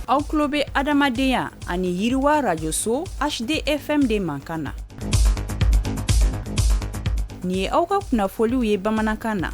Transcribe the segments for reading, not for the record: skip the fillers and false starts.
Aw tulo bɛ adamadenya ani yiriwa rajoso HDFM de mankan na. Nin ye aw ka kunnafoliw ye bamanankan na.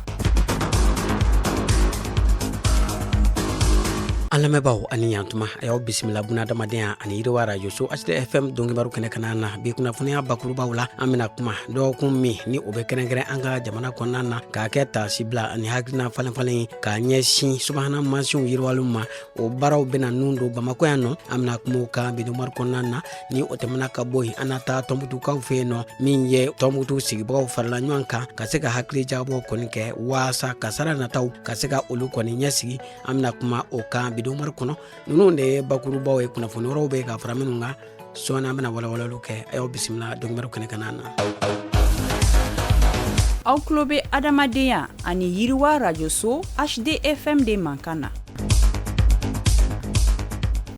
Alamɛbaaw ani yantuma a y'aw bisimila buna adamadenya ani yiriwa rajoso HDFM dɔnkibaru kɛnɛ kana na bi kunnafoniya bakurubaw la an bɛna kuma dɔgɔkun min ni o bɛ kɛrɛnkɛrɛn an ka jamana kɔnɔna na k'a kɛ taasibila ani hakilina falenfalen k'a ɲɛsin subahana mansinw yiriwaliw ma o baaraw bɛna nun don Bamako yan nɔ an bɛna kuma o kan bidonwari kɔnɔna na ni o tɛmɛna ka bɔ yen an na taa Tɔnbukutukaw fɛ yen nɔ min ye Tɔnbukutu sigibagaw farala ɲɔgɔn kan ka se ka hakili jabɔ kɔni kɛ waasa kasara nataw ka se ka olu kɔni ɲɛsigi an bɛna kuma o kan bidonwari kɔnɔ ninnu de ye bakurubaw ye kunnafoni wɛrɛw bɛ ka fara minnu kan sɔɔni an bɛna walawalaliw kɛ a y'aw bisimila dɔnkibaru kɛnɛ kana na. Aw tulo bɛ adamadenya ani yiriwa rajoso HDFM de mankan na.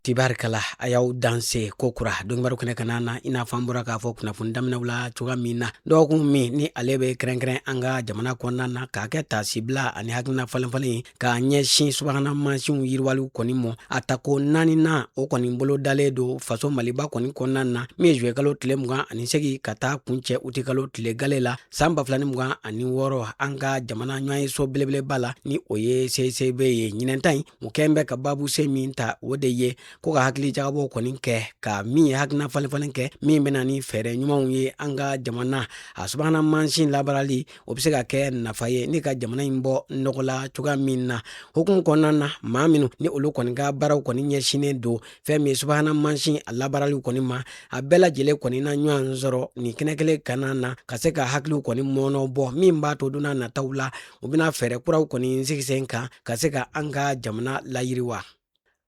Tibarikala a y'aw danse ko kura dɔnkibaru kɛnɛ kana na i n'a fɔ an bɔra k'a fɔ kunnafoni daminɛw la cogoya min na dɔgɔkun min ni ale bɛ kɛrɛnkɛrɛn an ka jamana kɔnɔna na k'a kɛ taasibila ani hakilina falenfalen k'a ɲɛsin subahana mansinw yiriwaliw kɔni mɔ a tako 4nan o kɔni bolo dalen don faso Maliba kɔni kɔnɔna na min ye juye kalo tile 28 ka taa kuncɛ uti kalo tile gale la san 2026 an ka jamana ɲɔgɔn ye so belebeleba la ni o ye CCB ye ɲinɛnta in o kɛn bɛ ka babu se min ta o de ye ko ka hakili jagabɔ kɔni kɛ ka min ye hakilina falenfalen kɛ min bɛna ni fɛɛrɛ ɲumanw ye an ka jamana a subahana mansin labarali o bɛ se ka kɛ nafa ye ni ka jamana in bɔ nɔgɔla cogoya min na hukumu kɔnɔna na maa minnu ni olu kɔni ka baaraw kɔni ɲɛsinnen don fɛn min ye subahana mansin a labaraliw kɔni ma a bɛɛ lajɛlen kɔni na ɲɔgɔn sɔrɔ nin kɛnɛ kelen kana na ka se ka hakiliw kɔni mɔnɔ bɔ min b'a to donna nataw la u bɛna fɛɛrɛ kuraw kɔni sigi sen kan ka se ka an ka jamana layiriwa.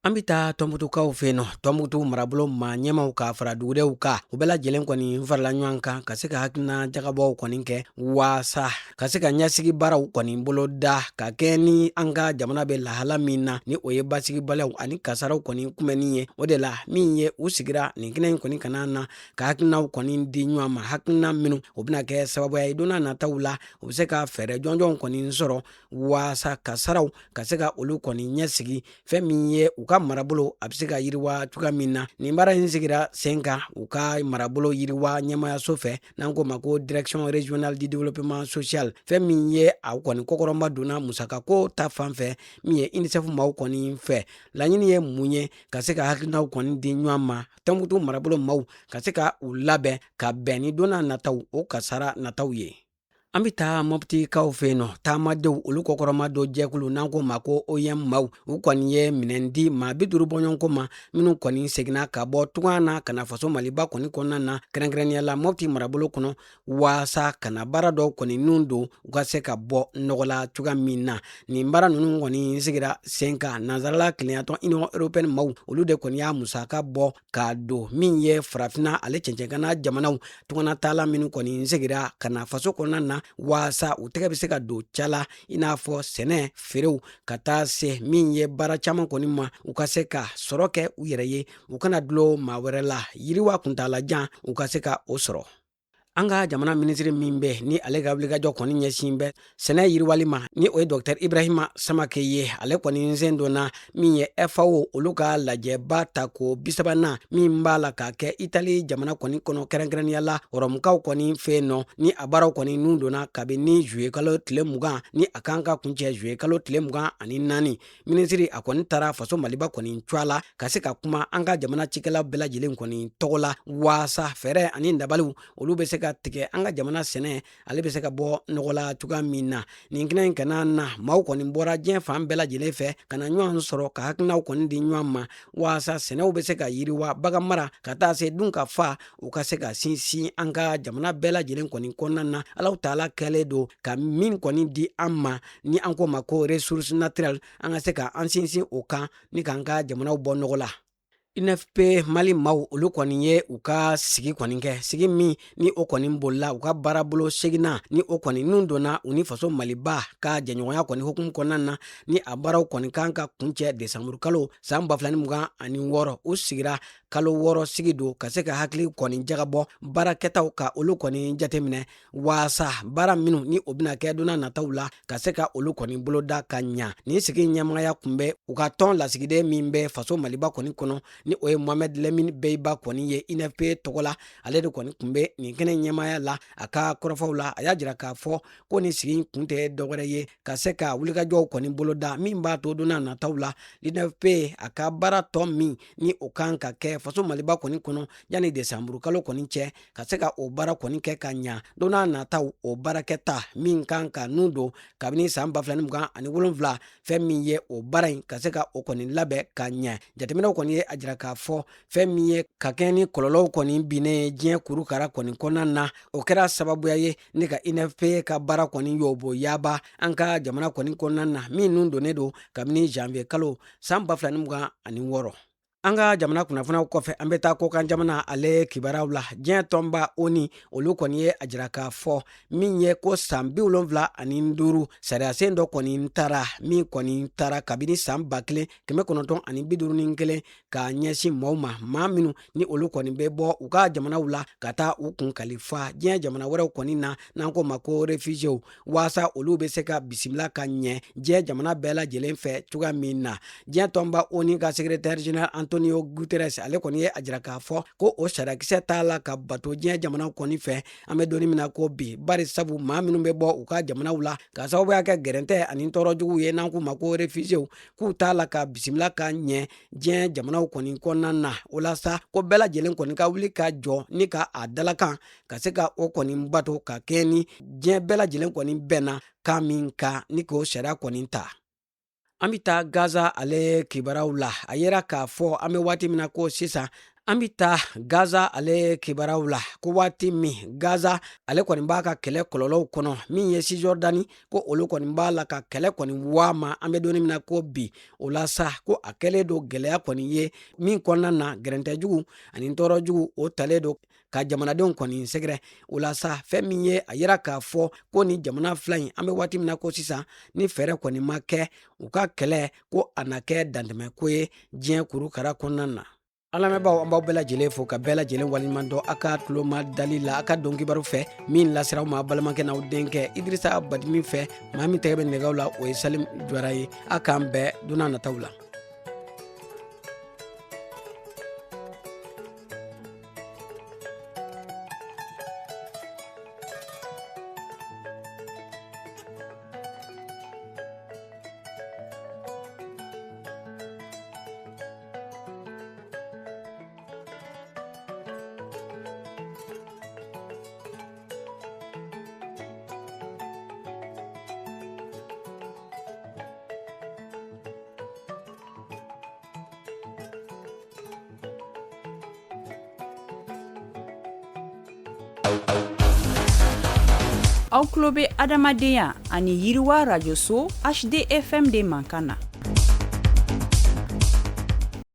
An bɛ taa Tɔnbukutukaw fɛ yen nɔ Tɔnbukutu marabolo maa ɲɛmaw ka fara dugudenw kan u bɛɛ lajɛlen kɔni farala ɲɔgɔn kan ka se ka hakilina jagabɔw kɔni kɛ waasa ka se ka ɲɛsigi baaraw kɔni bolo da ka kɛ ni an ka jamana bɛ lahala min na ni o ye basigibaliyaw ani kasaraw kɔni kunbɛnni ye o de la min ye u sigira nin kɛnɛ in kɔni kana na ka hakilinaw kɔni di ɲɔgɔn ma hakilina minnu o bɛna kɛ sababuya ye donna nataw la u bɛ se ka fɛɛrɛ jɔnjɔnw kɔni sɔrɔ waasa kasaraw ka se ka olu kɔni ɲɛsigi fɛn min ye u ka marabolo a bɛ se ka yiriwa cogoya min na nin baara in sigira sen kan u ka marabolo yiriwa ɲɛmayaso fɛ n'an ko ma ko direction régionale du développement social fɛn min ye a kɔni kɔkɔrɔma donna musakako ta fan fɛ min ye UNICEF maaw kɔni fɛ laɲini ye mun ye ka se ka hakilinaw kɔni di ɲɔgɔn ma Tɔnbukutu marabolo maaw ka se ka u labɛn ka bɛn ni donna nataw o kasara nataw ye. An bɛ taa Moptikaw fɛ yen nɔ taamadenw olu kɔkɔrɔma dɔ jɛkulu n'an ko ma ko OIM maaw u kɔni ye minɛn di maa 50 bɔɲɔgɔnko ma minnu kɔni seginna ka bɔ tunga na ka na faso Maliba kɔni kɔnɔna na kɛrɛnkɛrɛnnenya la Mopti marabolo kɔnɔ waasa ka na baara dɔw kɔni nun don u ka se ka bɔ nɔgɔla cogoya min na nin baara ninnu kɔni sigira sen kan nansarala tilenniyatɔn Union européenne maaw olu de kɔni y'a musaka bɔ k'a don min ye farafinna ale cɛncɛnkana jamanaw tungana taala minnu kɔni sigira ka na faso kɔnɔna na waasa u tɛgɛ bɛ se ka don cala i n'a fɔ sɛnɛ feerew ka taa se min ye baara caman kɔni ma u ka se ka sɔrɔ kɛ u yɛrɛ ye u kana dulon maa wɛrɛ la yiriwa kuntalajan u ka se ka o sɔrɔ. An ka jamana minisiri min bɛ ni ale ka wulikajɔ kɔni ɲɛsin bɛ sɛnɛ yiriwali ma ni o ye Dr Ibrahima Samake ye ale kɔni sen donna min ye FAO olu ka lajɛba ta ko 30nan min b'a la k'a kɛ Itali jamana kɔni kɔnɔ kɛrɛnkɛrɛnnenya la Rɔmukaw kɔni fɛ yen nɔ ni a baaraw kɔni nun donna kabini juye kalo tile 20 ni a kan ka kuncɛ juye kalo tile 24 minisiri a kɔni taara faso Maliba kɔni cogoya la ka se ka kuma an ka jamana cikɛlaw bɛɛ lajɛlen kɔni tɔgɔ la waasa fɛɛrɛ ani dabaliw olu bɛ se ka tigɛ an ka jamana sɛnɛ ale bɛ se ka bɔ nɔgɔla cogoya min na nin kɛnɛ in kana na maaw kɔni bɔra diɲɛ fan bɛɛ lajɛlen fɛ ka na ɲɔgɔn sɔrɔ ka hakilinaw kɔni di ɲɔgɔn ma waasa sɛnɛw bɛ se ka yiriwa bagan mara ka taa se dun ka fa u ka se ka sinsin an ka jamana bɛɛ lajɛlen kɔni kɔnɔna na Alahu taala kɛlen don ka min kɔni di an ma ni an ko ma ko ressource naturelle an ka se ka an sinsin o kan ni k'an ka jamanaw bɔ nɔgɔ la. INFP Mali maaw olu kɔni ye u ka sigi kɔni kɛ sigi min ni o kɔni bolila u ka baarabolo segina ni o kɔni nun donna u ni faso Maliba ka jɛɲɔgɔnya kɔni hukumu kɔnɔna na ni a baaraw kɔni kan ka kuncɛ desanburu kalo san 2026 u sigira kalo 6 sigi don ka se ka hakili kɔni jagabɔ baarakɛtaw ka olu kɔni jateminɛ waasa baara minnu ni o bɛna kɛ donna nataw la ka se ka olu kɔni boloda ka ɲa ni sigi ɲɛmaya kun bɛ u ka tɔn lasigiden min bɛ faso Maliba kɔni kɔnɔ ni o ye Mohamed Lamine Beiba kɔni ye INFP tɔgɔ la ale de kɔni kun bɛ nin kɛnɛ ɲɛmaya la a ka kɔrɔfɔw la a y'a jira k'a fɔ ko ni sigi kun tɛ dɔwɛrɛ ye ka se ka wulikajɔw kɔni boloda min b'a to donna nataw la INFP a ka baara tɔ min ni o kan ka kɛ faso Maliba kɔni kɔnɔ yanni desanburu kalo kɔni cɛ ka se ka o baara kɔni kɛ ka ɲa donna nataw o baarakɛta min kan ka nun don kabini san 2027 fɛn min ye o baara in ka se ka o kɔni labɛn ka ɲa jateminɛw kɔni ye a jira k'a fɔ fɛn min ye ka kɛ ni kɔlɔlɔw kɔni binnen diɲɛ kurukara kɔni kɔnɔna na o kɛra sababuya ye ne ka INFP ka baara kɔni y'obo yaba an ka jamana kɔni kɔnɔna na min nun donnen don kabini janvier kalo san 2026 an ka jamana kunnafoniyaw kɔfɛ an bɛ taa kokan jamana ale kibaraw la diɲɛ tɔnba ONU olu kɔni ye a jira k'a fɔ min ye ko san 75 sariyasen dɔ kɔni taara min kɔni taara kabini san 1951 ka ɲɛsin maaw ma maa minnu ni olu kɔni bɛ bɔ u ka jamanaw la ka taa u kun kalifa diɲɛ jamana wɛrɛw kɔni na n'an ko ma ko réfugiés waasa olu bɛ se ka bisimila ka ɲɛ diɲɛ jamana bɛɛ lajɛlen fɛ cogoya min na diɲɛ tɔnba ONU ka secrétaire général Antonio Guterres ale kɔni ye a jira k'a fɔ ko o sariyakisɛ t'a la ka bato diɲɛ jamanaw kɔni fɛ an bɛ donni min na ko bi bari sabu maa minnu bɛ bɔ u ka jamanaw la ka sababuya kɛ gɛrɛntɛ ani tɔɔrɔ juguw ye n'an k'u ma ko réfugiés k'u t'a la ka bisimila ka ɲɛ diɲɛ jamanaw kɔni kɔnɔna na o la sa ko bɛɛ lajɛlen kɔni ka wuli ka jɔ ni ka a dalakan ka se ka o kɔni bato ka kɛ ni diɲɛ bɛɛ lajɛlen kɔni bɛnna kan min ka ni k'o sariya kɔni ta. An bɛ taa Gaza ale kibaraw la a yera k'a fɔ an bɛ waati min na ko sisan an bɛ taa Gaza ale kibaraw la ko waati min Gaza ale kɔni b'a ka kɛlɛ kɔlɔlɔw kɔnɔ min ye Cisjordani ko olu kɔni b'a la ka kɛlɛ kɔni waama an bɛ donni min na ko bi o la sa ko a kɛlen don gɛlɛya kɔni ye min kɔnɔna na gɛrɛntɛjugu ani tɔɔrɔjugu o talen don ka jamanadenw kɔni sɛgɛrɛ o la sa fɛn min ye a yera k'a fɔ ko ni jamana fila in an bɛ waati min na ko sisan ni fɛɛrɛ kɔni ma kɛ u ka kɛlɛ ko a na kɛ dantɛmɛko ye diɲɛ kurukara kɔnɔna na. An lamɛnbaaw an b'aw bɛɛ lajɛlen fo ka bɛɛ lajɛlen waleɲuman dɔn a ka tuloma dali la a ka dɔn kibaru fɛ min lasiraw ma balimakɛ n'aw denkɛ Idrissa Badimi fɛ maa min tɛgɛ bɛ nɛgɛw la o ye Salim Jwara ye a k'an bɛɛ donna nataw la. Aw tulo bɛ adamadenya ani yiriwa rajoso HDFM de mankan na.